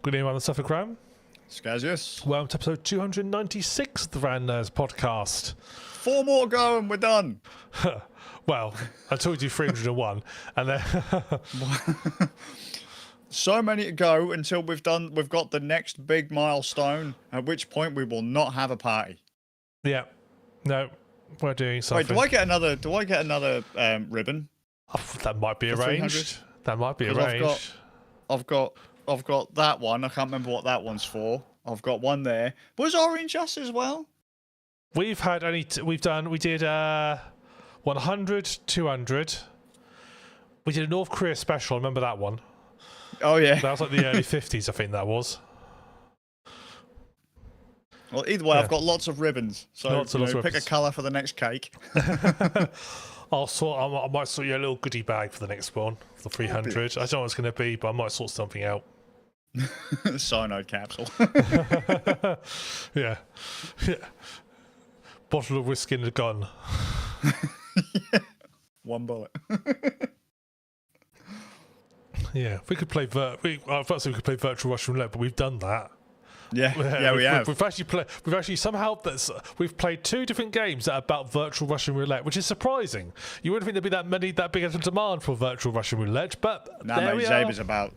Good evening, the Suffolk Ram. Scazius. Welcome to episode 296 of the Ran Nerds podcast. 4 more go and we're done. Well, until we do 301, and then so many to go until we've got the next big milestone, at which point we will not have a party. Yeah, no, we're doing something. Wait, do I get another ribbon? Oh, that might be arranged. That might be arranged. I've got that one. I can't remember what that one's for. I've got one there. Was orange us as well? We did 100, 200. We did a North Korea special. Remember that one? Oh yeah. That was like the early 50s, I think that was. Well, either way, yeah. I've got lots of ribbons. So pick a colour for the next cake. I might sort you a little goodie bag for the next one, for the 300. I don't know what it's going to be, but I might sort something out. Cyanide capsule. Yeah. Bottle of whiskey and a gun. Yeah. One bullet. Yeah, we could play first we could play virtual Russian roulette, but we've done that. Yeah, we have. We've played 2 different games that are about virtual Russian roulette, which is surprising. You wouldn't think there'd be that big a demand for virtual Russian roulette, but there we are. Zaber's about.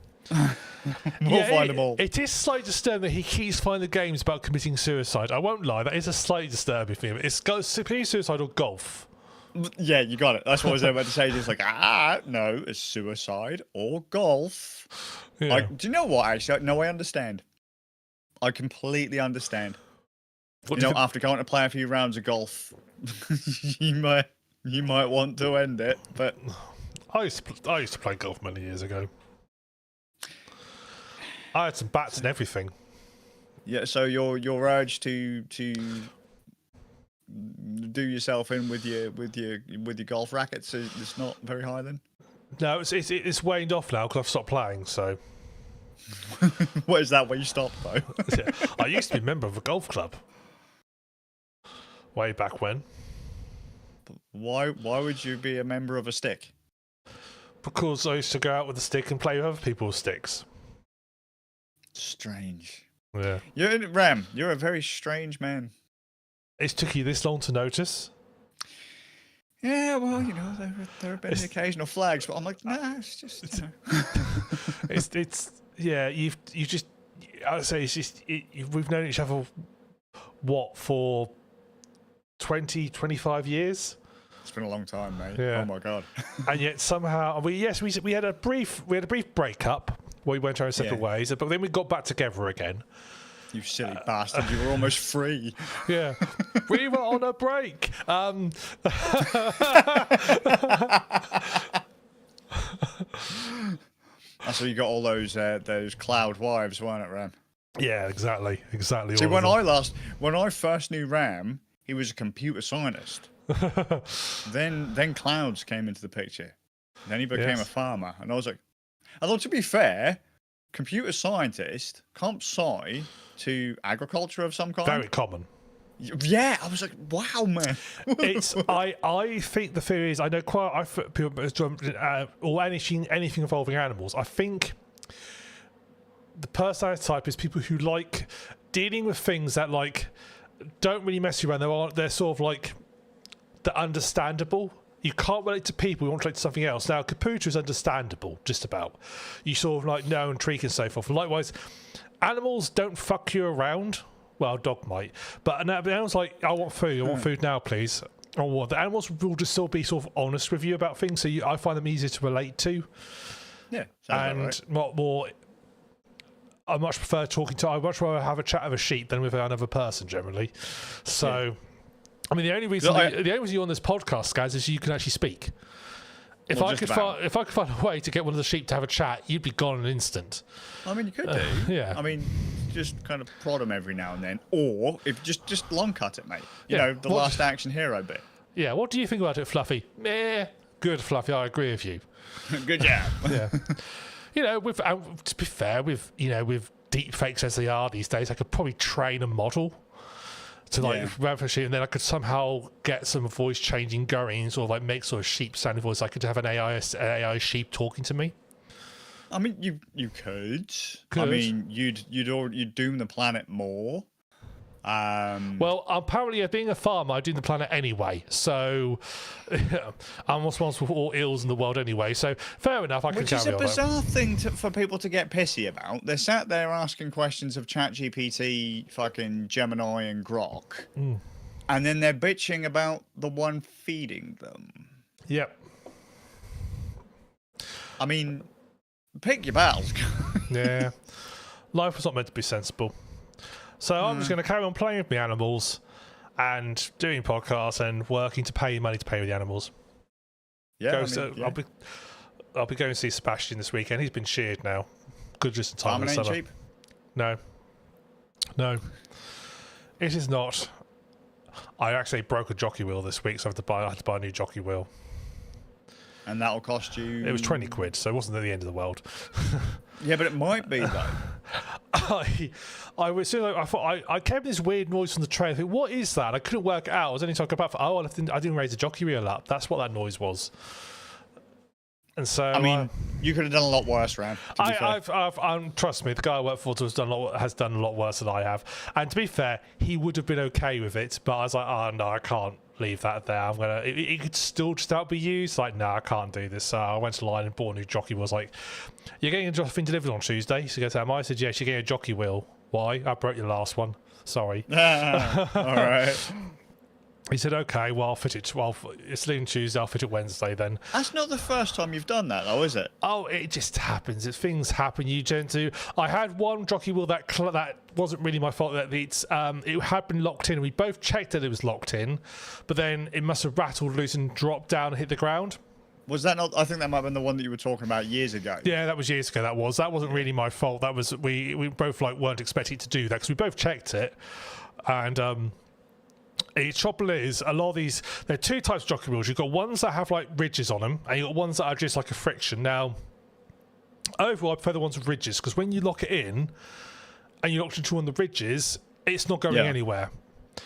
We'll find them all. It is slightly disturbing that he keeps finding the games about committing suicide. I won't lie, that is a slightly disturbing thing. It's committing suicide or golf. Yeah, you got it. That's what I was about to say. Just like, no, it's suicide or golf. Yeah. Do you know what? Actually, no, I understand. I completely understand. After going to play a few rounds of golf, you might want to end it. But I used to play golf many years ago. I had some bats and everything. Yeah, so your urge to do yourself in with your golf rackets is not very high then? No, it's waned off now because I've stopped playing. So, what is that? Where you stopped though? Yeah. I used to be a member of a golf club way back when. Why would you be a member of a stick? Because I used to go out with a stick and play with other people's sticks. Strange. Yeah. You're a very strange man. It's took you this long to notice? Yeah, well, there have been occasional flags, but I'm like, nah, it's just, it's yeah, I would say it's just, we've known each other, for 20, 25 years? It's been a long time, mate. Yeah. Oh my God. And yet somehow, we had a brief breakup where we went our separate ways, but then we got back together again. You silly bastard, you were almost free. Yeah. We were on a break. That's why you got all those cloud wives, weren't it, Ram? Yeah, exactly. See, when I first knew Ram, he was a computer scientist. Then clouds came into the picture. Then he became a farmer, and I thought, to be fair, computer scientist, comp sci to agriculture of some kind. Very common. Yeah, I was like, wow, man. I think the theory is, I know people or anything involving animals. I think the personality type is people who like dealing with things that don't really mess you around. They're sort of they're understandable. You can't relate to people, you want to relate to something else. Now, Caputo is understandable, just about. You sort of know and treat and so forth. And likewise, animals don't fuck you around. Well, a dog might. But an animal's like, I want food now, please. Or what? The animals will just still be sort of honest with you about things, so I find them easier to relate to. Yeah, and more. I much prefer I'd much rather have a chat with a sheep than with another person, generally. So... Yeah. I mean, the only reason you're on this podcast, guys, is you can actually speak. If I could find a way to get one of the sheep to have a chat, you'd be gone in an instant. I mean, you could do. Yeah. I mean, just kind of prod them every now and then, or if just long cut it, mate. You know, the last action hero bit. Yeah. What do you think about it, Fluffy? Good, Fluffy. I agree with you. Good job. Yeah. To be fair, with deep fakes as they are these days, I could probably train a model to replicate, and then I could somehow get some voice changing goings or make sort of sheep sounding voice. I could have an AI sheep talking to me. I mean, you could. I Could. mean, you'd doom the planet more. Well, apparently, being a farmer, I do the planet anyway. So I'm responsible for all ills in the world anyway. So fair enough, I can carry on. Which is a bizarre thing for people to get pissy about. They're sat there asking questions of ChatGPT, fucking Gemini, and Grok, and then they're bitching about the one feeding them. Yep. I mean, pick your battles. Yeah. Life was not meant to be sensible. So I'm just going to carry on playing with my animals and doing podcasts and working to pay money to pay with the animals. Yeah, I'll be going to see Sebastian this weekend. He's been sheared now. Good just in time for the summer. Cheap? No. It is not. I actually broke a jockey wheel this week, so I had to buy a new jockey wheel. And that'll cost you... It was 20 quid, so it wasn't at the end of the world. Yeah, but it might be, though. I thought I kept this weird noise from the train. I think, what is that? I couldn't work it out. I was only talking about, I didn't raise the jockey wheel up. That's what that noise was. And so, I mean, you could have done a lot worse, Ram. Trust me, the guy I work for has done a lot worse than I have. And to be fair, he would have been okay with it, but I was like, oh no, I can't leave that there. It could still just out be used. Like, no, I can't do this. So I went to line and bought a new jockey wheel. I was like, you're getting a thing delivered on Tuesday? So he goes, am I? I said, yes, you're getting a jockey wheel. Why? I broke your last one. Sorry. All right. He said, okay, well, I'll fit it. Well, it's leaving Tuesday, I'll fit it Wednesday then. That's not the first time you've done that, though, is it? Oh, it just happens. Things happen. You tend to... I had one jockey wheel that wasn't really my fault. That it had been locked in. We both checked that it was locked in, but then it must have rattled loose and dropped down and hit the ground. Was that not... I think that might have been the one that you were talking about years ago. Yeah, that was years ago. That wasn't really my fault. That was... We both weren't expecting to do that because we both checked it. And... The trouble is, a lot of these, there are two types of jockey wheels. You've got ones that have like ridges on them, and you've got ones that are just like a friction. Now, overall, I prefer the ones with ridges, because when you lock it in, and you lock into one of the ridges, it's not going anywhere.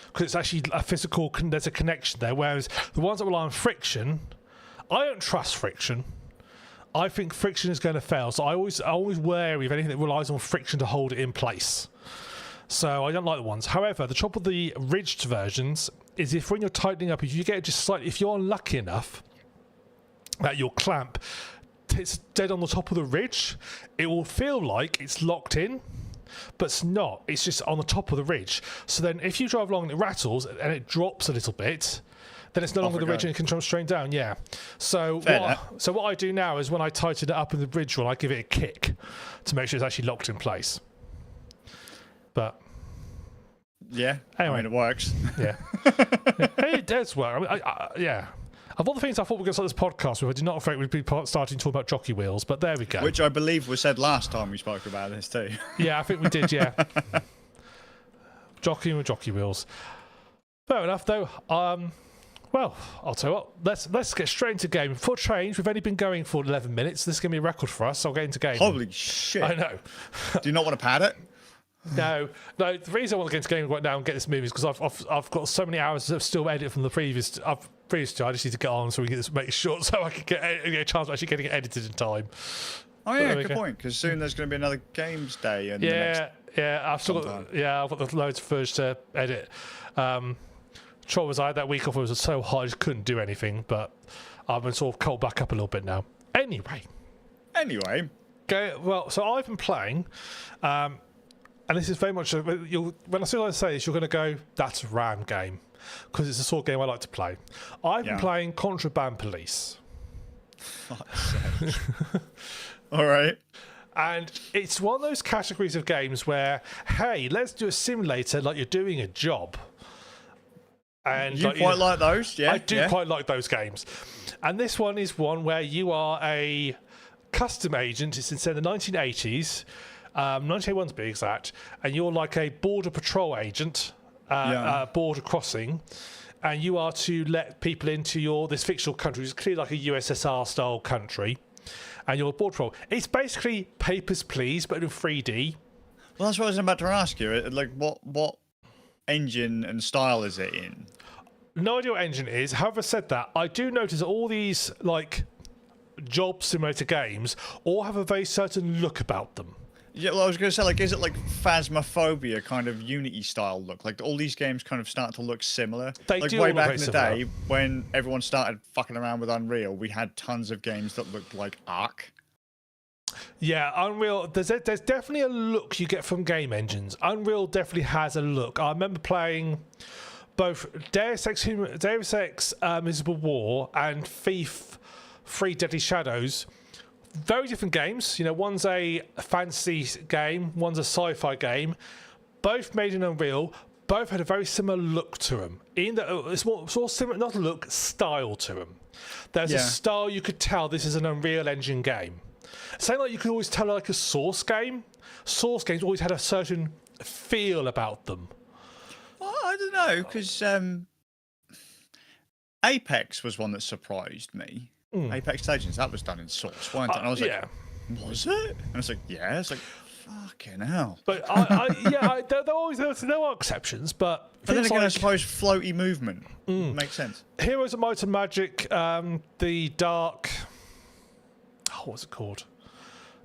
Because it's actually a physical, there's a connection there. Whereas the ones that rely on friction, I don't trust friction. I think friction is going to fail. So I always wary of anything that relies on friction to hold it in place. So I don't like the ones. However, the trouble with the ridged versions is if when you're tightening up, if you get just slightly, if you're unlucky enough that your clamp hits dead on the top of the ridge, it will feel like it's locked in, but it's not. It's just on the top of the ridge. So then if you drive along and it rattles and it drops a little bit, then it's no longer the ridge and it can jump straight down. Yeah. So what I do now is when I tighten it up in the ridge one, I give it a kick to make sure it's actually locked in place. But yeah, anyway, I mean, it works. Yeah, it does work. I mean, yeah. Of all the things I thought we were going to start this podcast with, I did not think we'd be starting to talk about jockey wheels, but there we go. Which I believe was said last time we spoke about this too. Yeah, I think we did. Yeah, jockeying with jockey wheels. Fair enough, though. Well, I'll tell you what. Let's get straight into game. For change, we've only been going for 11 minutes. This is going to be a record for us. So I'll get into game. Holy shit! I know. Do you not want to pad it? No. The reason I want to get into game right now and get this movie is because I've got so many hours of still edit from the previous two. I just need to get on so we can make it short so I can get a chance of actually getting it edited in time. Oh yeah, good point. Because soon there's going to be another games day and I've got the loads of footage to edit. Trouble was I had that week off. It was so hard I just couldn't do anything. But I've been sort of cold back up a little bit now. Anyway. Okay. Well, so I've been playing. And this is very much, when I say this, you're going to go, that's a RAM game. Because it's the sort of game I like to play. I've been playing Contraband Police. Fuck's sake. All right. And it's one of those categories of games where, hey, let's do a simulator like you're doing a job. And you quite like those? Yeah. I do quite like those games. And this one is one where you are a custom agent. It's in the 1980s. 1981 to be exact, and you're like a border patrol agent, border crossing, and you are to let people into this fictional country. It's clearly like a USSR style country, and you're a border patrol. It's basically Papers, Please, but in 3D. Well, that's what I was about to ask you. Like, what engine and style is it in? No idea what engine it is. However, said that, I do notice all these like job simulator games all have a very certain look about them. Yeah, well, I was going to say, like, is it like Phasmophobia kind of Unity style look? Like, all these games kind of start to look similar. They like, do way all back look in the very day, when everyone started fucking around with Unreal, we had tons of games that looked like Ark. Yeah, Unreal, there's definitely a look you get from game engines. Unreal definitely has a look. I remember playing both Deus Ex Invisible War and Thief 3 Deadly Shadows. Very different games. You know, one's a fantasy game, one's a sci-fi game. Both made in Unreal. Both had a very similar look to them. In that it's more sort of similar, not look, style to them. There's a style you could tell this is an Unreal Engine game. Same like you could always tell like a Source game. Source games always had a certain feel about them. Well, I don't know, because Apex was one that surprised me. Apex Legends, that was done in Source, wasn't it? And I was like, was it? And I was like, yeah. It's like, fucking hell. But there are exceptions, but then again, I suppose floaty movement makes sense. Heroes of Might and Magic, the Dark. What's it called?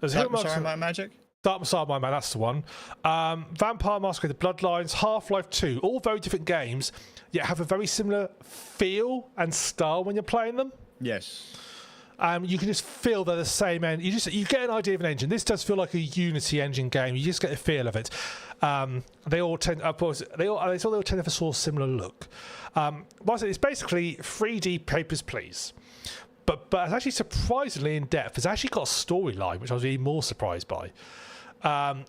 Dark Messiah Might and Magic? Dark Messiah Might and Magic, that's the one. Vampire Masquerade, The Bloodlines, Half-Life 2, all very different games, yet have a very similar feel and style when you're playing them. Yes. You can just feel they're the same end. You get an idea of an engine. This does feel like a Unity engine game. You just get a feel of it. They all tend, of course, they all tend to have a sort of similar look. It's basically 3D Papers, Please. But it's actually surprisingly in depth. It's actually got a storyline, which I was even more surprised by.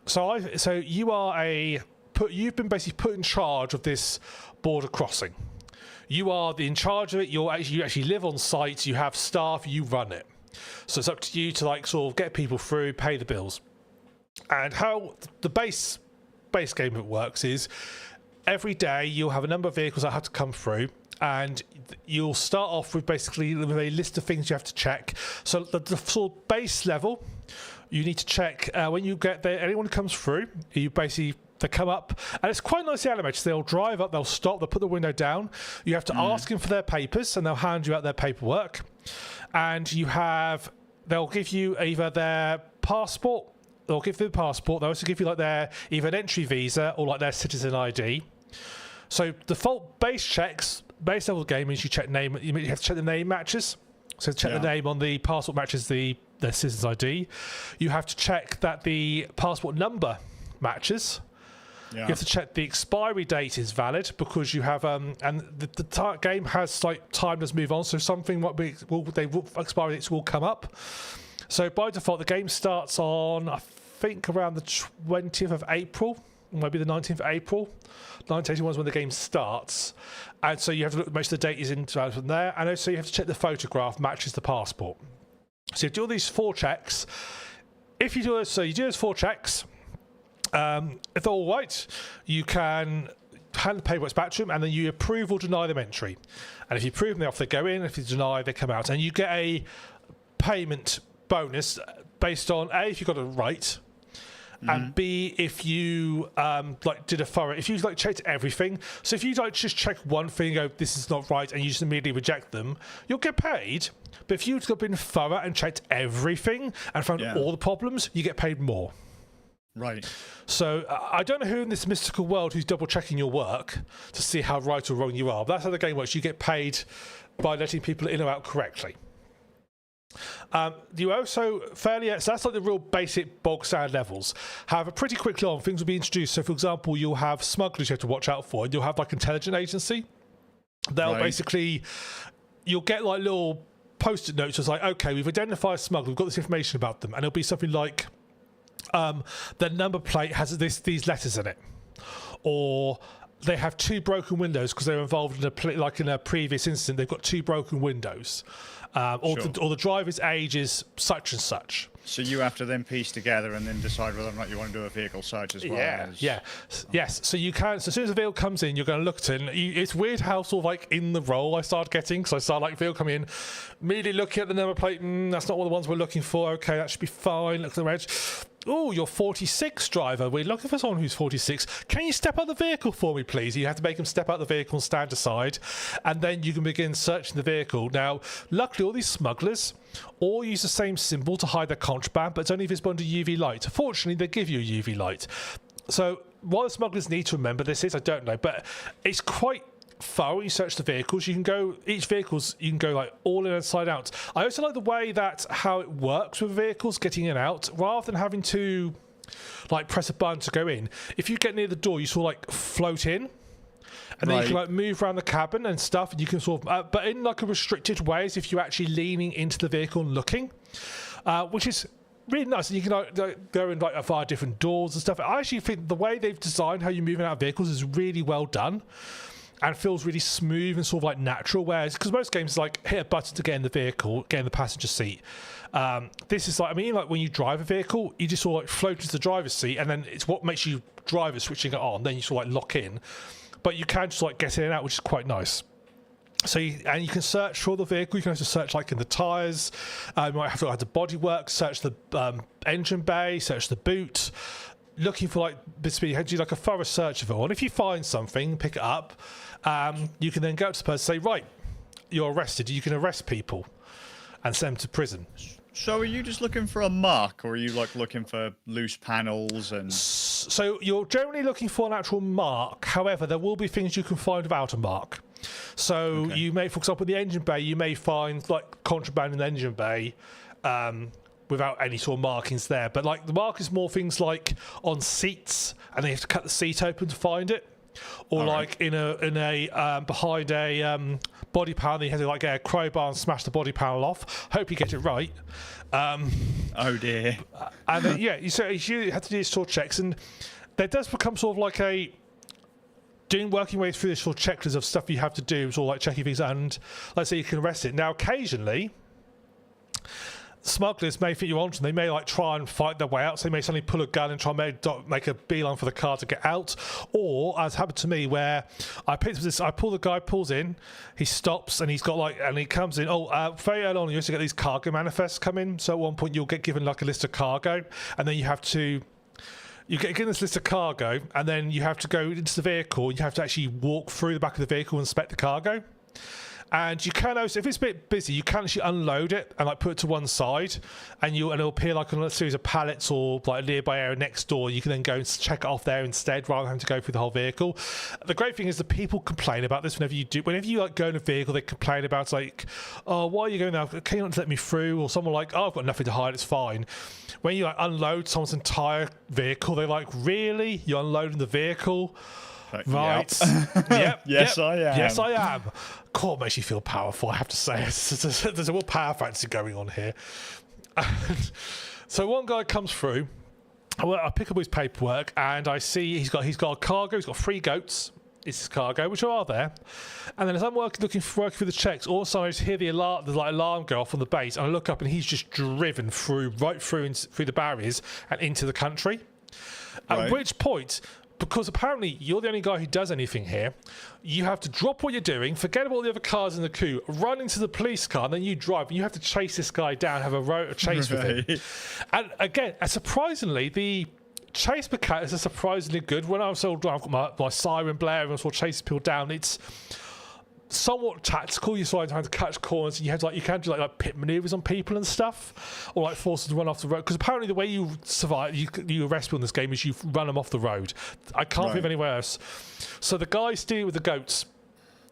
So you've been basically put in charge of this border crossing. You are in charge of it. You actually live on site. You have staff. You run it. So it's up to you to like sort of get people through, pay the bills. And how the base game it works is every day you'll have a number of vehicles that have to come through. And you'll start off with basically a list of things you have to check. So the sort of base level, you need to check when you get there. Anyone who comes through, they come up, and it's quite nicely animated. So they'll drive up, they'll stop, they'll put the window down. You have to ask them for their papers, and they'll hand you out their paperwork. And they'll give you either their passport. They'll give you the passport. They'll also give you like their either an entry visa or like their citizen ID. So default base level game means you check name. You have to check the name matches. So check the name on the passport matches the citizen's ID. You have to check that the passport number matches. Yeah. You have to check the expiry date is valid because you have and the game has like time does move on. So something expiry dates will come up. So by default, the game starts on I think around the 20th of April. Maybe the 19th of April. 1981 is when the game starts. And so you have to look, most of the date is in from there. And also you have to check the photograph matches the passport. So you do all these 4 checks. If you do this, so you do those 4 checks. If they're all right, you can hand the paperwork back to them and then you approve or deny them entry. And if you approve them, they go in. If you deny, they come out. And you get a payment bonus based on A, if you got it right, and B, if you did a thorough, if you checked everything. So if you just check one thing and go, this is not right, and you just immediately reject them, you'll get paid. But if you've been thorough and checked everything and found all the problems, you get paid more. Right. So I don't know who in this mystical world who's double checking your work to see how right or wrong you are. But that's how the game works. You get paid by letting people in or out correctly. You also so that's like the real basic bog standard levels. However, pretty quickly on, things will be introduced. So, for example, you'll have smugglers you have to watch out for, and you'll have like intelligence agency. They'll basically, you'll get like little post-it notes. It's like, okay, we've identified a smuggler, we've got this information about them, and it'll be something like, their number plate has these letters in it, or they have 2 broken windows because they're involved in a previous incident. They've got 2 broken windows. Or the driver's age is such and such. So you have to then piece together and then decide whether or not you want to do a vehicle search as well. Yes. So you can. So as soon as the vehicle comes in, you're going to look at it. And it's weird how sort of like in the role I started getting. because I started like vehicle coming in, immediately looking at the number plate. That's not one of the ones we're looking for. Okay, that should be fine. Look at the reg. Oh, you're 46 driver. We're looking for someone who's 46. Can you step out the vehicle for me, please? You have to make them step out the vehicle and stand aside, and then you can begin searching the vehicle. Now, luckily, all these smugglers, or use the same symbol to hide their contraband, but it's only visible under UV light. Fortunately, they give you a UV light. So what the smugglers need to remember this is, I don't know, but it's quite thorough. You search the vehicles. You can go each vehicles. You can go like all in and inside out. I also like the way that how it works with vehicles getting in and out, rather than having to like press a button to go in. If you get near the door, you sort of like float in. And then you can like move around the cabin and stuff, and you can sort of, but in like a restricted way, as if you're actually leaning into the vehicle and looking, which is really nice. And you can like go in like via different doors and stuff. I actually think the way they've designed how you move in and out of vehicles is really well done, and feels really smooth and sort of like natural. Whereas, because most games like hit a button to get in the vehicle, get in the passenger seat. This is like, I mean, like when you drive a vehicle, you just sort of like float into the driver's seat, and then it's what makes you driver switching it on. Then you sort of like lock in. But you can just like get in and out, which is quite nice. So you can search for the vehicle. You can also search like in the tyres. You might have to add the bodywork, search the engine bay, search the boot, looking for like this. You do like a thorough search of it all. And if you find something, pick it up. You can then go to the person and say, right, you're arrested. You can arrest people and send them to prison. So are you just looking for a mark, or are you like looking for loose panels and? So you're generally looking for an actual mark. However, there will be things you can find without a mark. So you may, for example, in the engine bay, you may find like contraband in the engine bay without any sort of markings there. But like the mark is more things like on seats, and then you have to cut the seat open to find it. Or like in a behind a body panel, you have to like get a crowbar and smash the body panel off. Hope you get it right. Oh dear. And then, yeah, you have to do these sort of checks, and there does become sort of like a working way through this sort of checklist of stuff you have to do, sort of like checking things, and let's say you can arrest it. Now, occasionally, smugglers may think you're onto them. They may like try and fight their way out. So they may suddenly pull a gun and try and make a beeline for the car to get out. Or, as happened to me, where I pull the guy, pulls in, he stops, and he's got like, and he comes in. Very early on, you used to get these cargo manifests come in. So at one point, you'll get given like a list of cargo, and then you have to. You get given this list of cargo, and then you have to go into the vehicle. You have to actually walk through the back of the vehicle and inspect the cargo. And you can also, if it's a bit busy, you can actually unload it and like put it to one side, and it'll appear like on a series of pallets or like a nearby area next door. You can then go and check it off there instead, rather than having to go through the whole vehicle. The great thing is that people complain about this whenever you like go in a vehicle. They complain about like, oh, why are you going now? Can you not let me through? Or someone like, oh, I've got nothing to hide, it's fine. When you like unload someone's entire vehicle, they're like, really? You're unloading the vehicle? Right. Yep. Yes, I am. Yes, I am. Court makes you feel powerful, I have to say. There's a real power fantasy going on here. So one guy comes through. I pick up his paperwork, and I see he's got a cargo. He's got 3 goats. It's his cargo, which are there. And then as I'm working through the checks, all of a sudden I just hear the alarm go off on the base, and I look up, and he's just driven right through the barriers and into the country. At which point, because apparently you're the only guy who does anything here, you have to drop what you're doing, forget about all the other cars in the queue, run into the police car, and then you drive, and you have to chase this guy down, have a chase with him. And again, surprisingly, the chase mechanics are surprisingly good. When I've got my siren blare and sort of chasing people down, it's somewhat tactical. You're trying to catch corners, and you can do like pit maneuvers on people and stuff, or like force them to run off the road. Because apparently the way you survive, you arrest people in this game is you run them off the road. I can't think of anywhere else. So the guy stealing with the goats,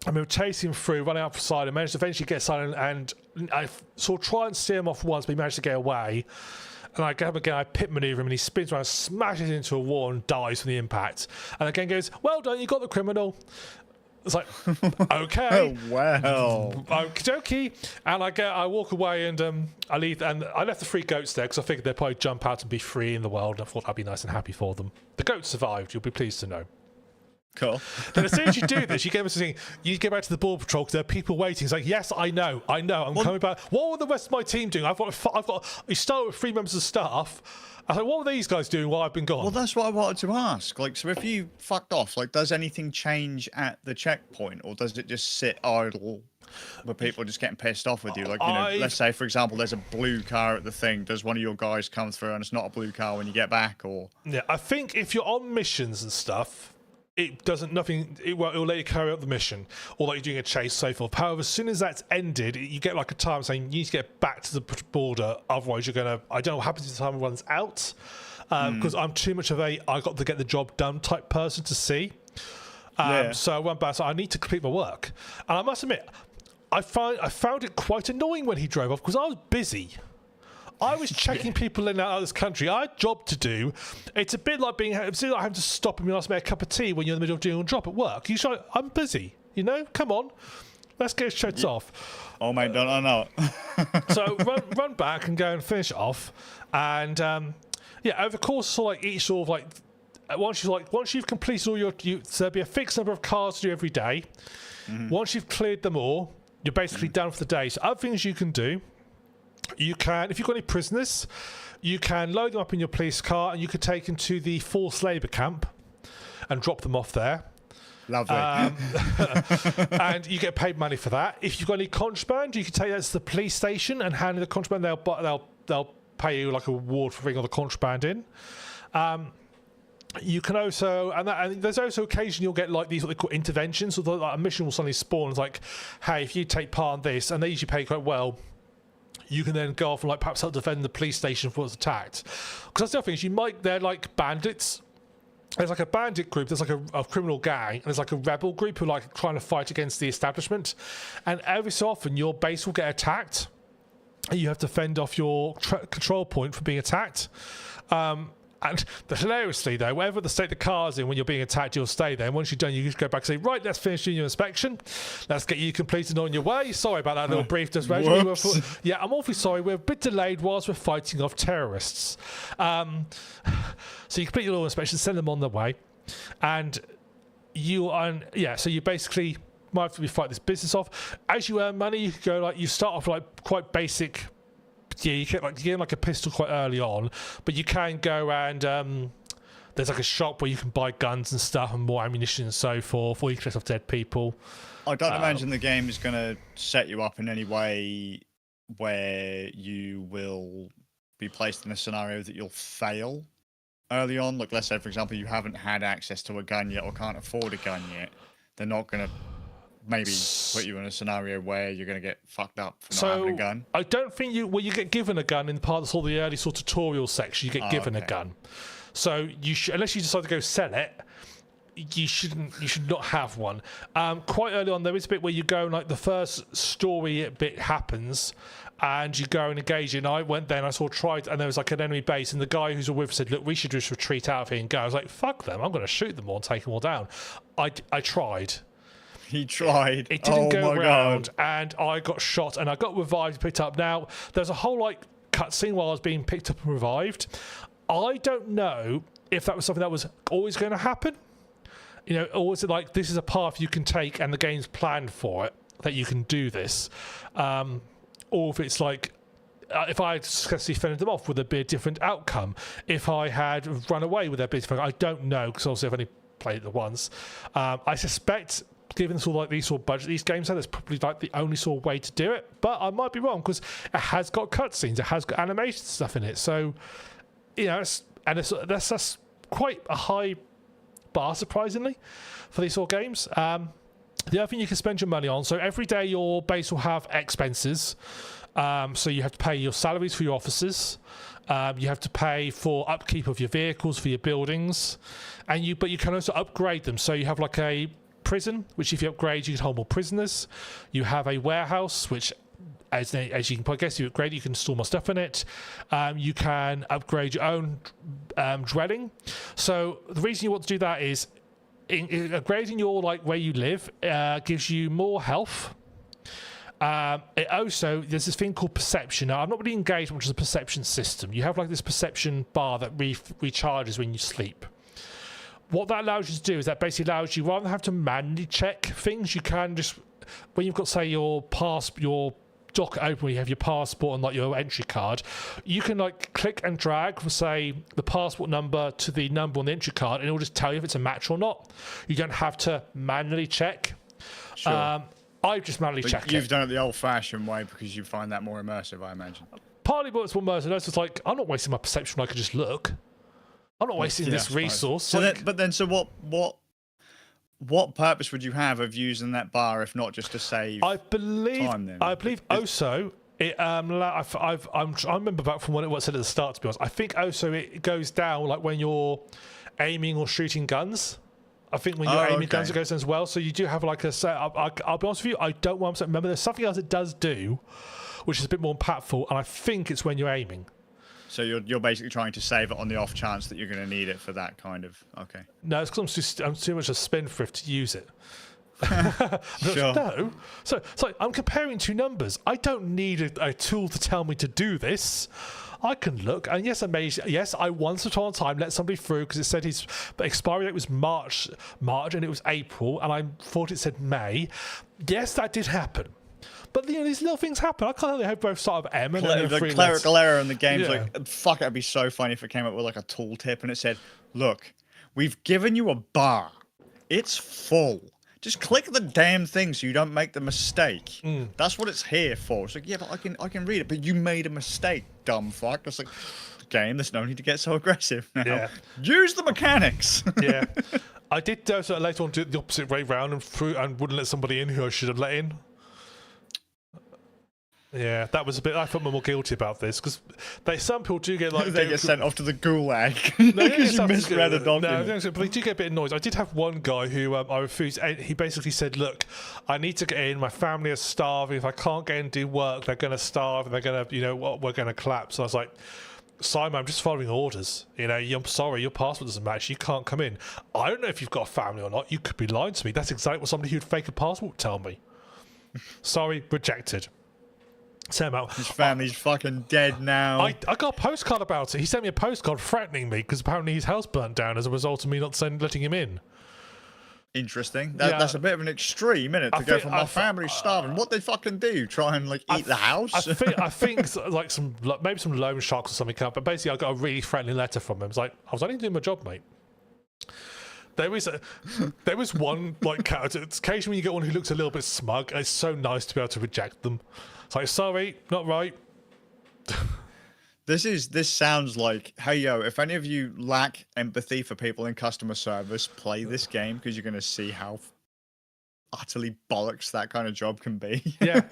I mean, chasing him through, running up the side, and managed to eventually get silent, and I sort of try and steer him off once, but he managed to get away. And I get him again, I pit maneuver him, and he spins around, smashes into a wall, and dies from the impact. And again goes, well done, you got the criminal. It's like, okay. Oh, wow. Okie dokie. And I walk away, and I leave, and I left the 3 goats there because I figured they'd probably jump out and be free in the world. I thought I'd be nice and happy for them. The goats survived, you'll be pleased to know. Cool. Then as soon as you do this, you get back to the border patrol because there are people waiting. It's like, yes, I know, I'm coming back. What were the rest of my team doing? You start with 3 members of staff. I was like, what were these guys doing while I've been gone? Well, that's what I wanted to ask. Like, so if you fucked off, like, does anything change at the checkpoint, or does it just sit idle with people just getting pissed off with you? Like, let's say, for example, there's a blue car at the thing. Does one of your guys come through and it's not a blue car when you get back, or? Yeah, I think if you're on missions and stuff, it doesn't nothing. It'll let you carry out the mission, or like you're doing a chase, so forth. However, as soon as that's ended, you get like a time saying you need to get back to the border. Otherwise, you're gonna. I don't know what happens if the time runs out, because I'm too much of a I got to get the job done type person to see. So I went back. So I need to complete my work, and I must admit, I found it quite annoying when he drove off because I was busy. I was checking people in and out of this country. I had a job to do. It's a bit like having to stop and ask me a cup of tea when you're in the middle of doing a job at work. You say, I'm busy. Come on. Let's get shut off. Oh, mate, don't I know it? So run back and go and finish it off. And, over the course of each sort of once you've completed all so there'll be a fixed number of cars to do every day. Once you've cleared them all, you're basically done for the day. So other things you can do. You can, if you've got any prisoners, you can load them up in your police car and you can take them to the forced labour camp and drop them off there. Lovely. And you get paid money for that. If you've got any contraband, you can take that to the police station and hand in the contraband. They'll pay you like a reward for bringing all the contraband in. You can also, and there's also occasion you'll get like these what they call interventions. So like a mission will suddenly spawn. It's like, hey, if you take part in this, and they usually pay quite well. You can then go off and perhaps help defend the police station if it's attacked. Because that's the other thing they're like bandits. There's like a bandit group, there's like a criminal gang, and there's like a rebel group who are like trying to fight against the establishment. And every so often your base will get attacked. And you have to fend off your control point from being attacked. And hilariously, though, wherever the state the car's in when you're being attacked, you'll stay there. And once you're done, you just go back and say, right, let's finish doing your inspection. Let's get you completed on your way. Sorry about that little brief disruption. Yeah, I'm awfully sorry. We're a bit delayed whilst we're fighting off terrorists. So you complete your little inspection, send them on their way. And so you basically might have to fight this business off. As you earn money, you can go you start off quite basic. Yeah, you get like a pistol quite early on, but you can go and there's like a shop where you can buy guns and stuff and more ammunition and so forth, or you can collect off dead people. I don't imagine the game is going to set you up in any way where you will be placed in a scenario that you'll fail early on. Like, let's say, for example, you haven't had access to a gun yet or can't afford a gun yet. They're not going to maybe put you in a scenario where you're going to get fucked up for not having a gun. I don't think you get given a gun in part of all the early sort of tutorial section. You get given a gun, so unless you decide to go sell it, you should not have one. Quite early on, there is a bit where you go and the first story bit happens, and you go and engage. And I went there and I tried, and there was like an enemy base, and the guy who's with us said, "Look, we should just retreat out of here and go." I was like, "Fuck them! I'm going to shoot them all and take them all down." I tried. He tried. It didn't go round, and I got shot, and I got revived, picked up. Now, there's a whole cutscene while I was being picked up and revived. I don't know if that was something that was always going to happen. Or is it this is a path you can take, and the game's planned for it that you can do this, or if it's if I had successfully fended them off, would there be a different outcome? If I had run away, would there be a different? I don't know, because obviously I've only played it once. I suspect, given these sort of budget these games have, that's probably the only sort of way to do it. But I might be wrong, because it has got cutscenes, it has got animation stuff in it. So, that's quite a high bar, surprisingly, for these sort of games. The other thing you can spend your money on, so every day your base will have expenses. So you have to pay your salaries for your officers. You have to pay for upkeep of your vehicles, for your buildings, but you can also upgrade them. So you have a prison, which if you upgrade, you can hold more prisoners. You have a warehouse, which as you can guess, you upgrade, you can store more stuff in it. You can upgrade your own dwelling. So the reason you want to do that is upgrading your where you live gives you more health. It also, there's this thing called perception. Now, I'm not really engaged much as a perception system. You have this perception bar that recharges when you sleep. What that allows you to do is that basically allows you, rather than have to manually check things, you can just, when you've got, say, your dock open, where you have your passport and your entry card, you can click and drag from, say, the passport number to the number on the entry card, and it will just tell you if it's a match or not. You don't have to manually check. Sure. I just manually check it. You've done it the old-fashioned way because you find that more immersive, I imagine. Partly, but it's more immersive. It's just I'm not wasting my perception. I could just look. I'm not wasting this resource. So what what purpose would you have of using that bar if not just to save I believe time then? also it I remember back from when it was said at the start, to be honest. I think also it goes down like when you're aiming or shooting guns. I think when you're aiming guns, it goes down as well. So you do have like a set. I'll be honest with you, I don't 100% remember. There's something else it does do, which is a bit more impactful, and I think it's when you're aiming. So you're basically trying to save it on the off chance that you're going to need it for that kind of. Okay. No, it's because I'm too much a spendthrift to use it. Sure. No. So it's like I'm comparing two numbers. I don't need a tool to tell me to do this. I can look, and yes, I once upon a time let somebody through because it said his expiry date was March, and it was April, and I thought it said May. Yes, that did happen. But these little things happen. I can't have both side of M and the clerical error in the game's like, fuck, it'd be so funny if it came up with like a tooltip and it said, look, we've given you a bar. It's full. Just click the damn thing so you don't make the mistake. That's what it's here for. It's like, yeah, but I can read it, but you made a mistake, dumb fuck. It's like, game, there's no need to get so aggressive now. Yeah. Use the mechanics. Yeah. I did sort of later on do it the opposite way round and wouldn't let somebody in who I should have let in. Yeah, that was a bit. I felt more guilty about this because some people do get like they get sent off to the gulag because you misread a document. No, but they do get a bit of noise. I did have one guy who I refused. He basically said, "Look, I need to get in. My family is starving. If I can't get in and do work, they're going to starve. And they're going to, we're going to collapse." And I was like, "Simon, I'm just following orders. I'm sorry, your passport doesn't match. You can't come in. I don't know if you've got a family or not. You could be lying to me. That's exactly what somebody who'd fake a passport would tell me. Sorry, rejected." His family's fucking dead now. I got a postcard about it. He sent me a postcard threatening me because apparently his house burnt down as a result of me not letting him in. Interesting. That's a bit of an extreme, isn't it? To go from my family's starving. What they fucking do? Try and eat the house? I think like maybe some loan sharks or something come up. But basically, I got a really friendly letter from him. It's like, I was only doing my job, mate. There was one like character. It's occasionally when you get one who looks a little bit smug. It's so nice to be able to reject them. It's like, sorry, not right. This sounds like, hey yo, if any of you lack empathy for people in customer service, play this game because you're going to see how utterly bollocks that kind of job can be. Yeah,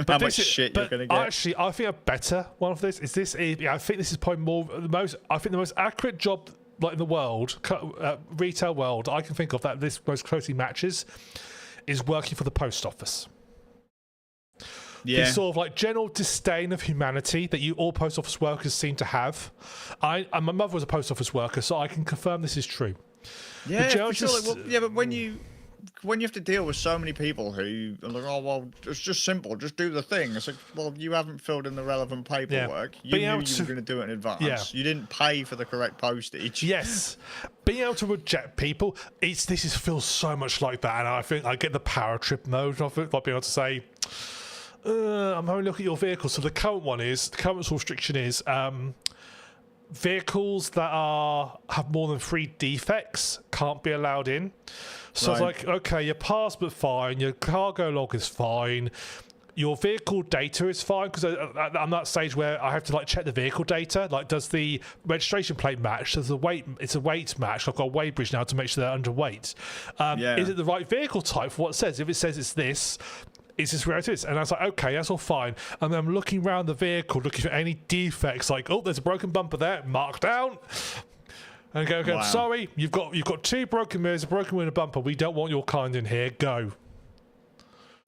how much shit you're going to get. Actually, I think a better one of this is this. I think this is probably the most accurate job like in the world, retail world I can think of that this most closely matches is working for the post office. Yeah. The sort of like general disdain of humanity that all post office workers seem to have. My mother was a post office worker, so I can confirm this is true. Yeah, for sure. But when you have to deal with so many people who are like, oh well, it's just simple, just do the thing. It's like, well, you haven't filled in the relevant paperwork. You knew you were going to do it in advance. Yeah. You didn't pay for the correct postage. Yes, being able to reject people, feels so much like that, and I think I get the power trip mode of it, like being able to say, I'm having a look at your vehicle. So the current restriction is vehicles that have more than 3 defects can't be allowed in. So It's like, okay, your passport fine, your cargo log is fine, your vehicle data is fine, because I'm that stage where I have to like check the vehicle data. Like, does the registration plate match? Does the weight? It's a weight match. I've got a weigh bridge now to make sure they're underweight. Is it the right vehicle type for what it says? If it says it's this. Is this where it is? And I was like, okay, that's all fine. And then I'm looking around the vehicle, looking for any defects, like, oh, there's a broken bumper there, marked down. And go, wow. Sorry, you've got 2 broken mirrors, a broken window bumper. We don't want your kind in here. Go.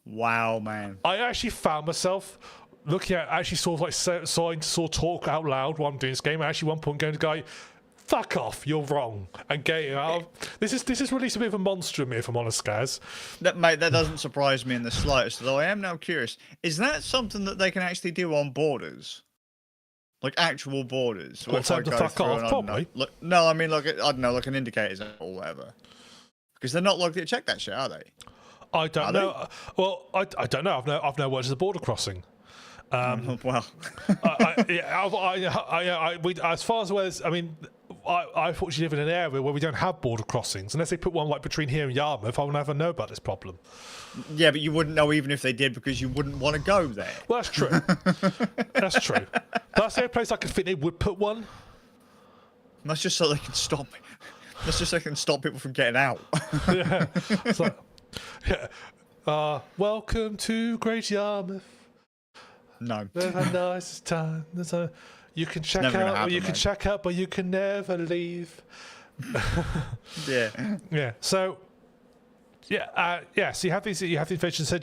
Wow, man. I actually found myself looking at, actually sort of like starting to talk out loud while I'm doing this game. I actually, at one point, going to the guy, fuck off, you're wrong, and getting out. This is released a bit of a monster in me, if I'm honest, Gaz. That doesn't surprise me in the slightest. Though I am now curious, is that something that they can actually do on borders, like actual borders? What, time to fuck off? Probably. No, I mean, like, I don't know, like an indicator or whatever. Because they're not likely to check that shit, are they? I don't know. Well, I don't know. I've never worked as a border crossing. Well, as far as where, I mean, I fortunately live in an area where we don't have border crossings. Unless they put one like between here and Yarmouth, I would never know about this problem. Yeah, but you wouldn't know even if they did because you wouldn't want to go there. Well, that's true. That's true. That's the only place I could think they would put one. That's just so they can stop Let's just stop people from getting out. Yeah. It's like, yeah. Welcome to Great Yarmouth. No. There's a nicest time. You can check out, happen, you can check out, but you can never leave. Yeah. Yeah. So. Yeah, so you have these inventions. So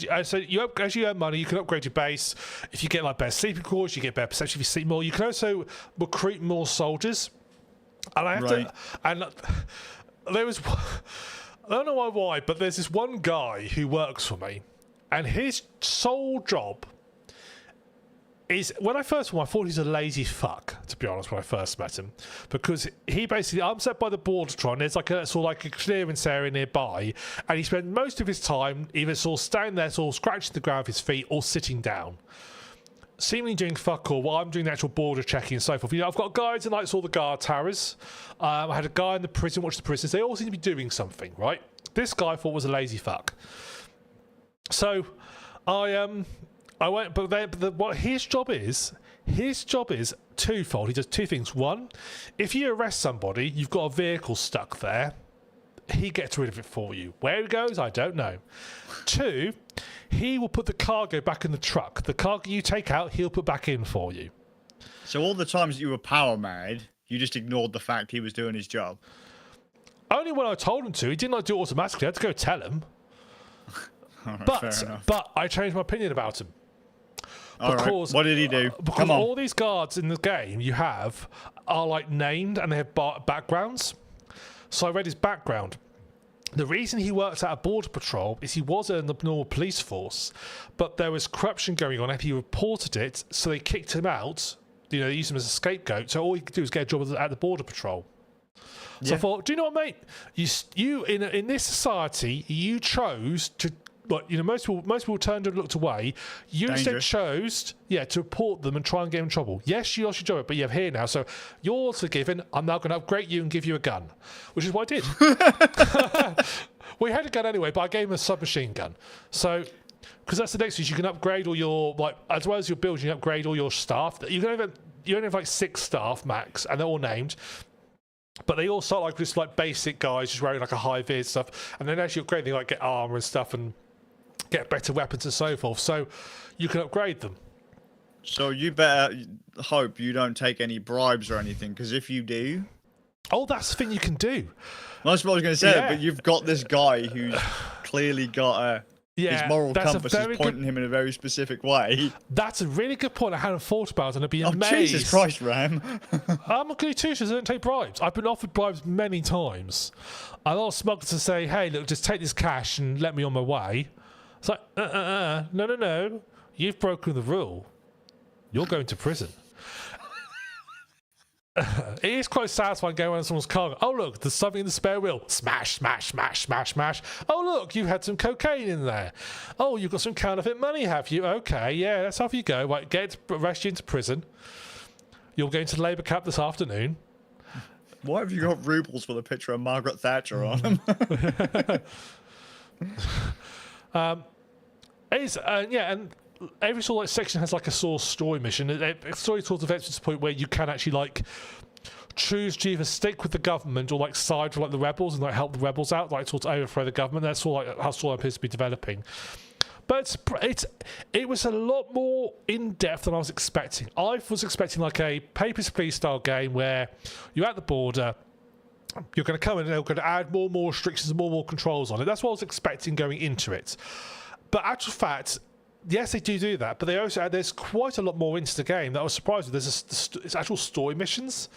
as you earn money, you can upgrade your base. If you get like better sleeping quarters, you get better perception. If you sleep more, you can also recruit more soldiers. And I have and there was, I don't know why, but there's this one guy who works for me, and his sole job is, when I first met him, I thought he was a lazy fuck, to be honest, when I first met him. Because he basically, I'm set by the bordertron, there's like a sort of like a clearance area nearby, and he spent most of his time either sort of standing there, sort of scratching the ground with his feet, or sitting down. Seemingly doing fuck all while I'm doing the actual border checking and so forth. You know, I've got guys in like all the guard towers. I had a guy in the prison watch the prisoners. They all seem to be doing something, right? This guy I thought was a lazy fuck. So I went, but what his job is twofold. He does two things. One, if you arrest somebody, you've got a vehicle stuck there, he gets rid of it for you. Where he goes, I don't know. Two, he will put the cargo back in the truck. The cargo you take out, he'll put back in for you. So all the times that you were power mad, you just ignored the fact he was doing his job? Only when I told him to. He didn't like do it automatically. I had to go tell him. Right, fair enough. But I changed my opinion about him. Because, what did he do? Because all these guards in the game you have are like named and they have backgrounds. So I read his background. The reason he works at a border patrol is he was in the normal police force, but there was corruption going on and he reported it, so they kicked him out. You know, they used him as a scapegoat, so all he could do was get a job at the border patrol. So I thought, do you know what, mate? You in this society, you chose to. But you know, most people turned and looked away. You instead chose, to report them and try and get in trouble. Yes, you lost your job, but you're here now, so you're forgiven. I'm now going to upgrade you and give you a gun, which is what I did. We had a gun anyway, but I gave him a submachine gun. So, because that's the next thing, you can upgrade all your as well as your build, you can upgrade all your staff. You only have like 6 staff max, and they're all named. But they all start like just like basic guys, just wearing like a high vis stuff, and then as you upgrade, they like get armor and stuff and get better weapons and so forth, so you can upgrade them. So you better hope you don't take any bribes or anything, because if you do... Oh, that's the thing you can do. Well, that's what I was going to say, but you've got this guy who's clearly got his moral compass is pointing him in a very specific way. That's a really good point I hadn't thought about, and I'd be amazed. Jesus Christ, Ram. I'm a goody two-shoes, I don't take bribes. I've been offered bribes many times. A lot of smugglers to say, hey, look, just take this cash and let me on my way. It's like, no. You've broken the rule. You're going to prison. It is quite satisfying going around someone's car. Oh, look, there's something in the spare wheel. Smash, smash, smash, smash, smash. Oh, look, you had some cocaine in there. Oh, you've got some counterfeit money, have you? Okay, yeah, that's off you go. Right, arrest you into prison. You're going to the Labour Cup this afternoon. Why have you got rubles with a picture of Margaret Thatcher on them? And every sort of like section has like a sort of story mission. Story sort of gets to the point where you can actually like choose to either stick with the government or like side with like the rebels and like help the rebels out, like sort of overthrow the government. That's sort of like how story appears to be developing. But it was a lot more in depth than I was expecting. I was expecting like a Papers, Please style game where you're at the border. You're going to come in and they're going to add more and more restrictions and more and more controls on it. That's what I was expecting going into it. But actual fact, yes, they do that, but they also there's quite a lot more into the game that I was surprised with. There's actual story missions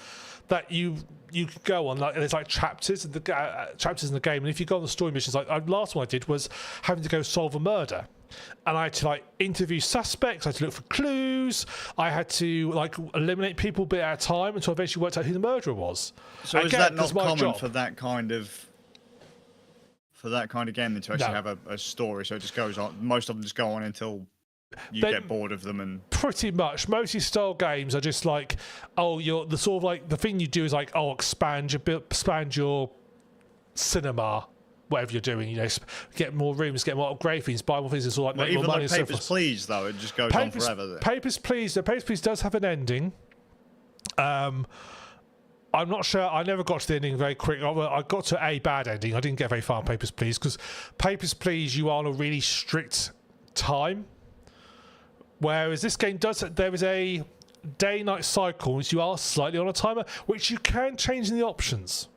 that you can go on. Like there's like chapters in the game, and if you go on the story missions, like last one I did was having to go solve a murder. And I had to like interview suspects, I had to look for clues, I had to like eliminate people a bit at a time until I eventually worked out who the murderer was. So again, is that not common for that kind of game to actually have a story? So it just goes on, most of them just go on until you get bored of them. And pretty much most of these style games are just like, you're the sort of like the thing you do is like, expand your cinema, whatever you're doing, you know, get more rooms, get more upgrade things, buy more things, and sort of like make more money. Even like Papers, Please, though, it just goes on forever. Papers, Please does have an ending. I'm not sure. I never got to the ending very quick. I got to a bad ending. I didn't get very far on Papers, Please, because Papers, Please, you are on a really strict time. Whereas this game there is a day-night cycle, which you are slightly on a timer, which you can change in the options.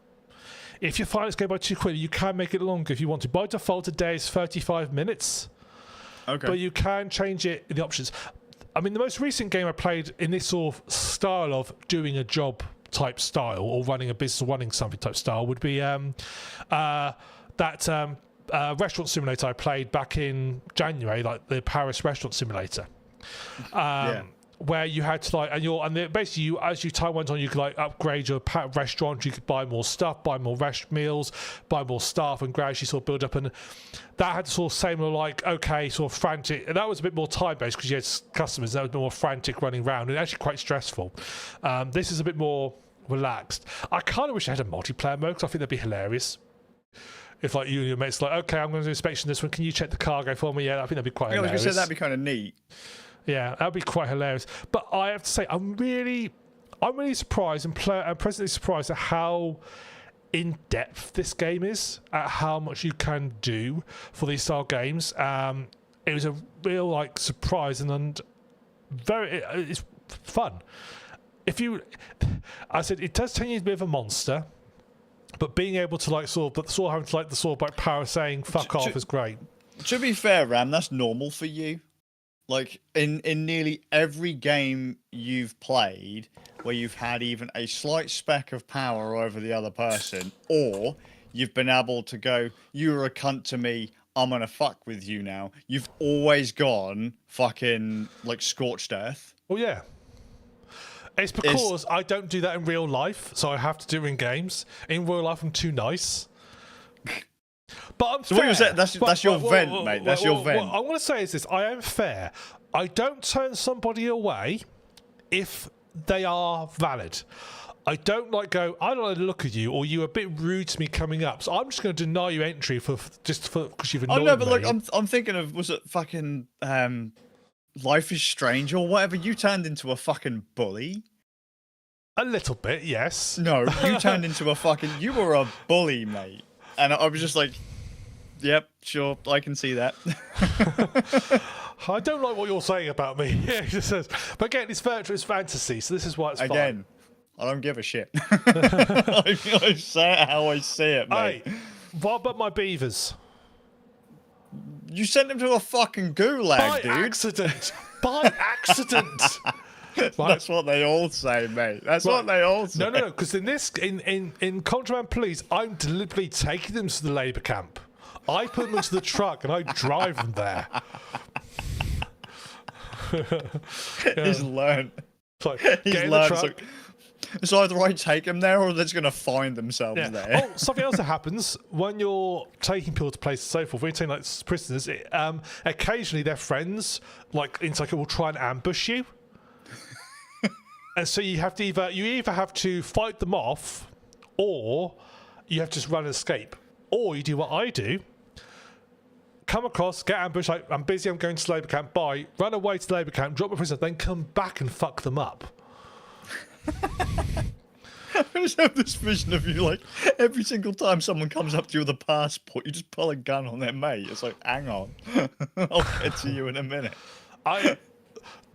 If you find it's going by too quickly, you can make it longer if you want to. By default, a day is 35 minutes. Okay. But you can change it in the options. I mean, the most recent game I played in this sort of style of doing a job type style, or running a business or running something type style, would be that restaurant simulator I played back in January, like the Paris restaurant simulator. Where you had to basically you, as your time went on, you could like upgrade your restaurant. You could buy more stuff, buy more meals, buy more staff, and gradually sort of build up. And that had sort of same like sort of frantic. And that was a bit more time based because you had customers. That was a bit more frantic running around and actually quite stressful. This is a bit more relaxed. I kind of wish I had a multiplayer mode because I think that'd be hilarious. If like you and your mates like, okay, I'm going to do inspection this one. Can you check the cargo for me? Yeah, I think that'd be quite hilarious. I was going to say that'd be kind of neat. Yeah, that'd be quite hilarious. But I have to say, I'm really surprised and pleasantly surprised at how in depth this game is, at how much you can do for these style games. It was a real like surprise and it's fun. I said it does turn you into a bit of a monster, but being able to like sort of having to like the sort of like power saying fuck off is great. To be fair, Ram, that's normal for you. Like, in nearly every game you've played where you've had even a slight speck of power over the other person, or you've been able to go, you're a cunt to me, I'm gonna fuck with you now, you've always gone fucking, like, scorched earth. Well, yeah. It's because I don't do that in real life, so I have to do it in games. In real life, I'm too nice. But I'm fair. What you're saying, that's your vent, mate. That's your vent. What I want to say is this. I am fair. I don't turn somebody away if they are valid. I don't like go, I don't like to look at you, or you're a bit rude to me coming up. So I'm just going to deny you entry because you've annoyed me. Oh, no, but look, I'm thinking of, was it fucking Life is Strange or whatever? You turned into a fucking bully. A little bit, yes. No, you turned into a fucking, you were a bully, mate. And I was just like, yep, sure, I can see that. I don't like what you're saying about me. Yeah, he just says. But again, it's virtual, it's fantasy, so this is why it's fine. I don't give a shit. I say it how I see it, mate. Hey, what about my beavers? You sent them to a fucking gulag, dude. Accident. By accident. Right. That's what they all say, mate. That's what they all say. No, because in Contraband Police, I'm deliberately taking them to the labour camp. I put them into the truck and I drive them there. He's learned. He's learned. So it's either I take them there or they're just going to find themselves there. Oh, something else that happens when you're taking people to places and so forth, when you're taking like prisoners, occasionally their friends, like inside, will try and ambush you. And so you have to either have to fight them off, or you have to just run and escape, or you do what I do: come across, get ambushed. Like, I'm busy. I'm going to labour camp. Bye. Run away to the labour camp. Drop a prisoner. Then come back and fuck them up. I just have this vision of you, like, every single time someone comes up to you with a passport, you just pull a gun on their mate. It's like, hang on, I'll get to you in a minute.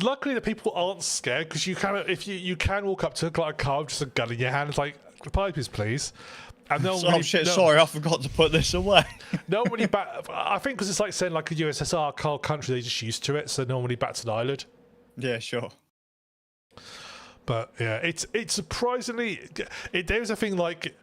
Luckily, the people aren't scared because you can. If you can walk up to like a car with just a gun in your hand, it's like, pipes, please. And no, oh shit! Sorry, I forgot to put this away. Nobody back. I think because it's like saying like a USSR country, they're just used to it, so normally bats an eyelid. Yeah, sure. But yeah, it's surprisingly. There's a thing like,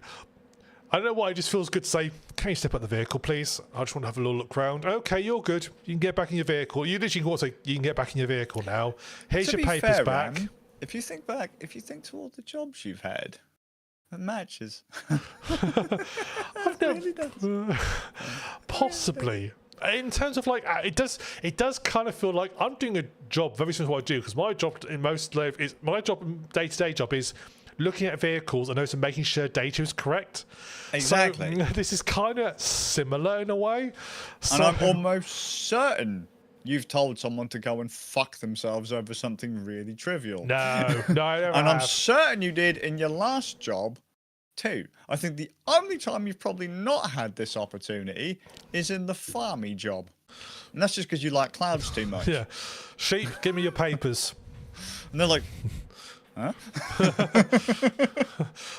I don't know why, it just feels good to say, can you step out the vehicle, please? I just want to have a little look around. Okay, you're good. You can get back in your vehicle. You literally can also, you can get back in your vehicle now. Here's your papers back. Ram, if you think to all the jobs you've had, it matches. I've never, possibly. In terms of like, it does kind of feel like I'm doing a job very similar to what I do, because my job in most life is, my job, day-to-day job is looking at vehicles and also making sure data is correct. Exactly. So this is kind of similar in a way. And I'm almost certain you've told someone to go and fuck themselves over something really trivial. No, I never And have. I'm certain you did in your last job too. I think the only time you've probably not had this opportunity is in the farmy job. And that's just because you like clouds too much. Yeah. Sheep, give me your papers. And they're like, huh?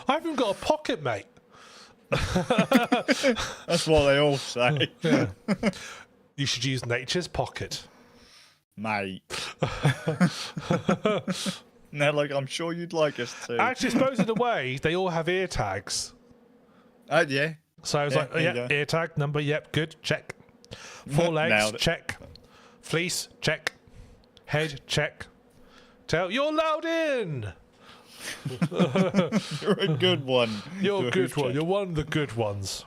I haven't got a pocket, mate. That's what they all say. Yeah. You should use nature's pocket. Mate. And they're like, I'm sure you'd like us to. Actually, suppose in a way, they all have ear tags. Yeah. So I was like, oh, yeah, ear tag, number, yep, good, check. 4 legs, check. Fleece, check. Head, check. Tail, you're allowed in. You're a good one. You're a good one. You're one of the good ones.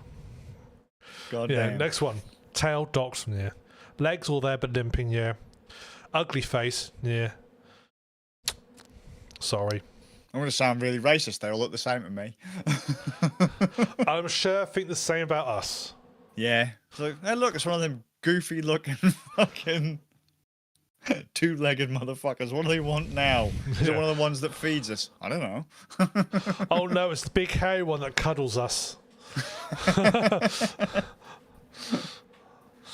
God Yeah, damn. next one. Tail, docked, yeah. Legs all there but limping, yeah. Ugly face, yeah. Sorry. I'm going to sound really racist. They all look the same to me. I'm sure think the same about us. Yeah. It's like, hey, look, it's one of them goofy looking fucking two-legged motherfuckers. What do they want now? Is it one of the ones that feeds us? I don't know. Oh no, it's the big hairy one that cuddles us.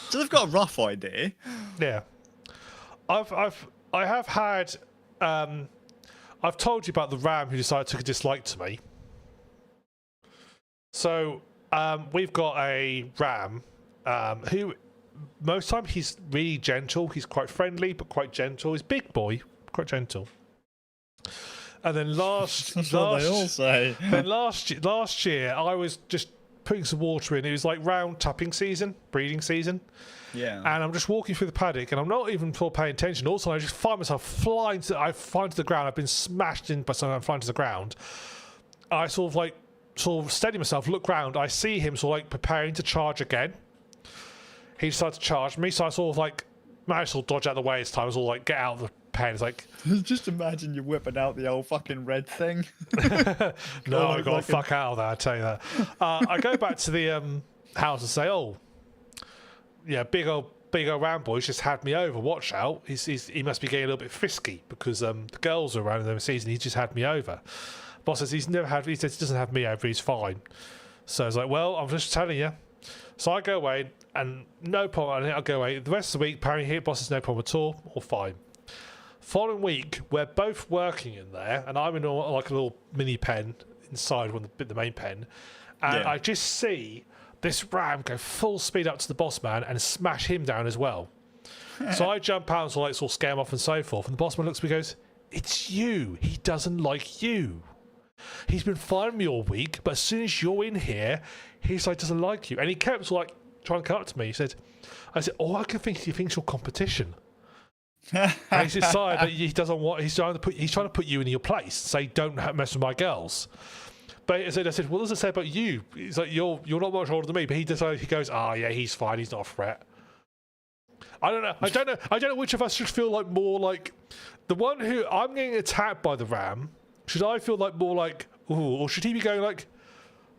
So they've got a rough idea. Yeah. I have had I've told you about the ram who decided to take a dislike to me. So we've got a ram who most time he's really gentle. He's quite friendly but quite gentle. He's a big boy, quite gentle. And then That's what they all say. Then last year I was just putting some water in. It was like round tapping season, breeding season. Yeah. And I'm just walking through the paddock, and I'm not even paying attention. Also, I just find myself flying to the ground. I've been smashed in by something. I'm flying to the ground. I sort of steady myself, look round. I see him sort of like preparing to charge again. He decides to charge me, so I sort of like managed to dodge out of the way this time. I was all like, get out of the pen. It's like, just imagine you whipping out the old fucking red thing. no, I got to fuck out of there. I tell you that. I go back to the house and say, oh. Yeah, big old round boy's just had me over. Watch out! He must be getting a little bit frisky because the girls are around in the season. He just had me over. Boss says he says he doesn't have me over. He's fine. So I was like, well, I'm just telling you. So I go away and no problem. I'll go away the rest of the week. Apparently, boss says no problem at all. All fine. Following week, we're both working in there, and I'm in like a little mini pen inside the main pen, and I just see this ram go full speed up to the boss man and smash him down as well. So I jump out and sort of scare him off and so forth. And the boss man looks at me and goes, it's you. He doesn't like you. He's been firing me all week, but as soon as you're in here, he's like, doesn't like you. And he kept sort of like trying to come up to me. I said, oh, I can think he thinks you're competition. And he's decided that he doesn't want, he's trying to put you in your place. Say, don't mess with my girls. But I said, what does it say about you? He's like, you're not much older than me. But he decided, he goes, yeah, he's fine. He's not a threat. I don't know which of us should feel like more like the one who I'm getting attacked by the ram. Should I feel like more like, ooh, or should he be going like,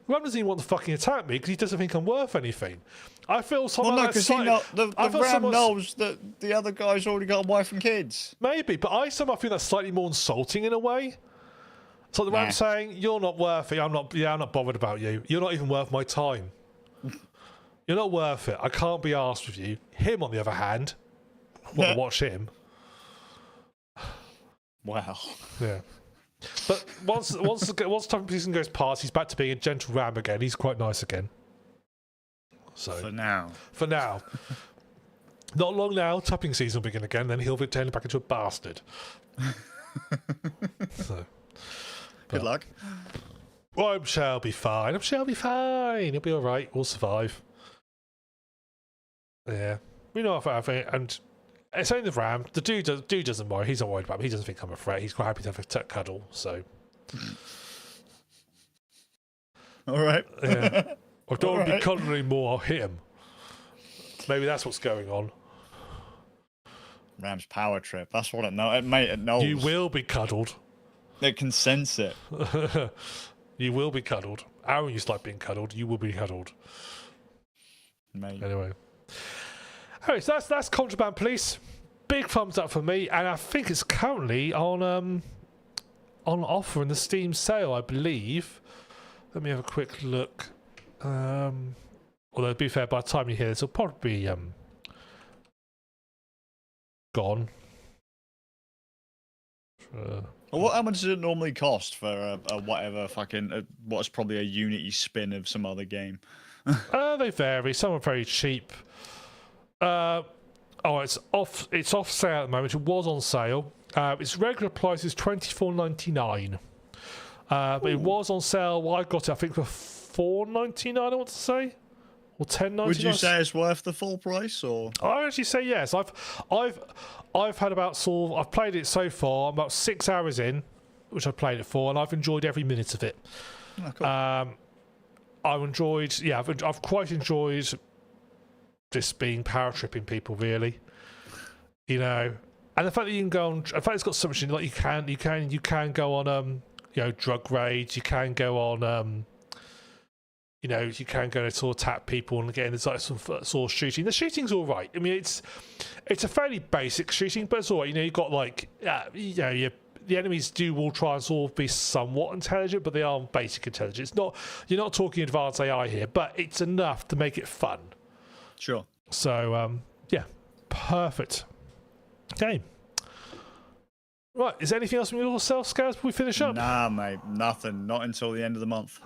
the ram doesn't even want to fucking attack me because he doesn't think I'm worth anything. I feel someone. Well, no, because the ram knows that the other guy's already got a wife and kids. Maybe, but I somehow feel that's slightly more insulting in a way. So the ram's saying, you're not worth it. I'm not bothered about you. You're not even worth my time. You're not worth it. I can't be arsed with you. Him, on the other hand, I want to watch him. Wow. Yeah. But once time season goes past, he's back to being a gentle ram again. He's quite nice again. So For now. Not long now, tapping season will begin again, then he'll be turned back into a bastard. So... Good luck. Well, I'm sure I'll be fine. He'll be all right. We'll survive. Yeah, we know I think, and it's only the ram. The dude doesn't worry. He's not worried about me. He doesn't think I'm a threat. He's quite happy to have a cuddle. So, all right. Yeah, I don't want to be cuddling anymore. I'll hit him. Maybe that's what's going on. Ram's power trip. That's what it knows. Mate, it knows. You will be cuddled. It can sense it. You will be cuddled. Aaron used to like being cuddled. You will be cuddled. Mate. Anyway. Alright, so that's Contraband Police. Big thumbs up for me, and I think it's currently on offer in the Steam sale, I believe. Let me have a quick look. Although to be fair, by the time you hear this, it'll probably be gone. How much does it normally cost for a whatever fucking what's probably a Unity spin of some other game? They vary. Some are very cheap. It's off sale at the moment. It was on sale. Its regular price is $24.99. But it was on sale. Well, I got it, I think, for $4.99. I want to say, or $10.99. Would you say it's worth the full price, or? I actually say yes. I've had about I've played it so far. I'm about 6 hours in, which I've played it for, and I've enjoyed every minute of it. Oh, cool. I've quite enjoyed just being power tripping people, really. You know, and the fact that you can go on, in fact, it's got so much in it, like you can go on drug raids. You can go on you can go to sort of tap people and get in the sort of shooting. The shooting's all right. I mean, it's a fairly basic shooting, but it's all right. You know, you've got the enemies will try and sort of be somewhat intelligent, but they are basic intelligence. You're not talking advanced AI here, but it's enough to make it fun. Sure. So perfect. Okay. Right, is there anything else from yourself, Scouts, before we finish up? Nah, mate, nothing. Not until the end of the month.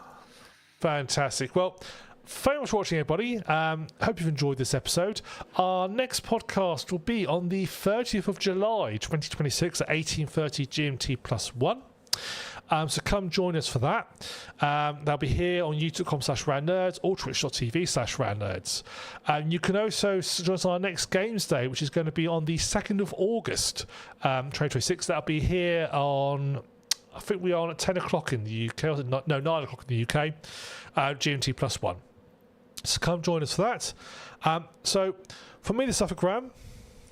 Fantastic. Well, thank you much for watching, everybody. Hope you've enjoyed this episode. Our next podcast will be on the 30th of July, 2026 at 18:30 GMT +1. So come join us for that. They'll be here on youtube.com/randnerds or twitch.tv/randnerds. You can also join us on our next Games Day, which is going to be on the 2nd of August, 2026. That'll be here on, I think we are on at 10 o'clock in the UK, or 9 o'clock in the UK, GMT +1. So come join us for that. So for me, the Suffolk Ram.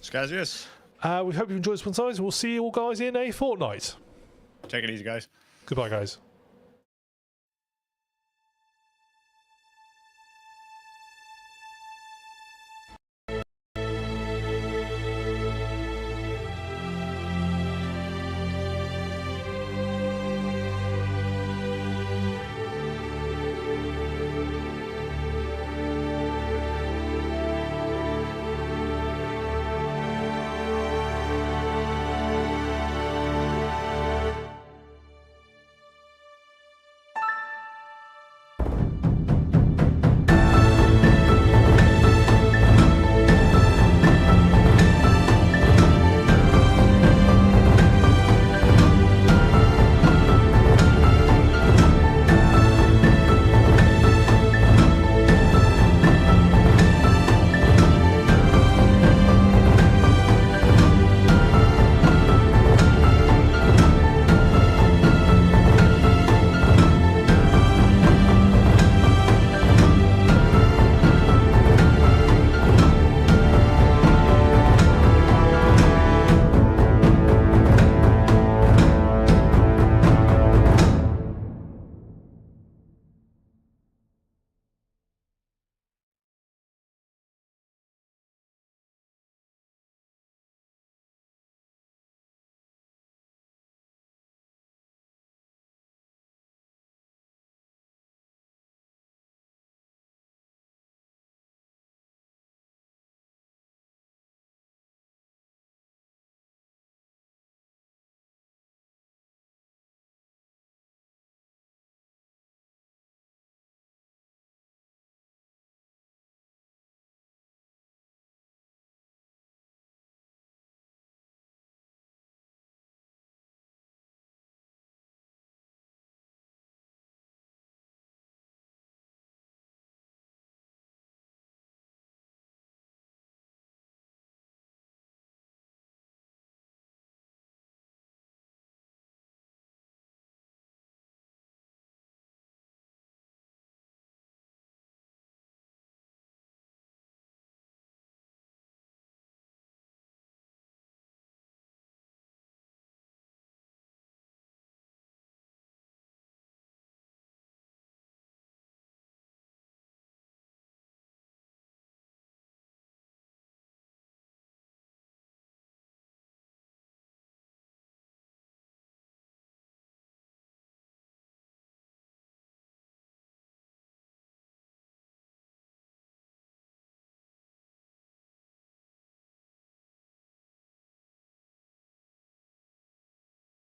Skazius. We hope you enjoyed this one, guys. We'll see you all guys in a fortnight. Take it easy, guys. Goodbye, guys.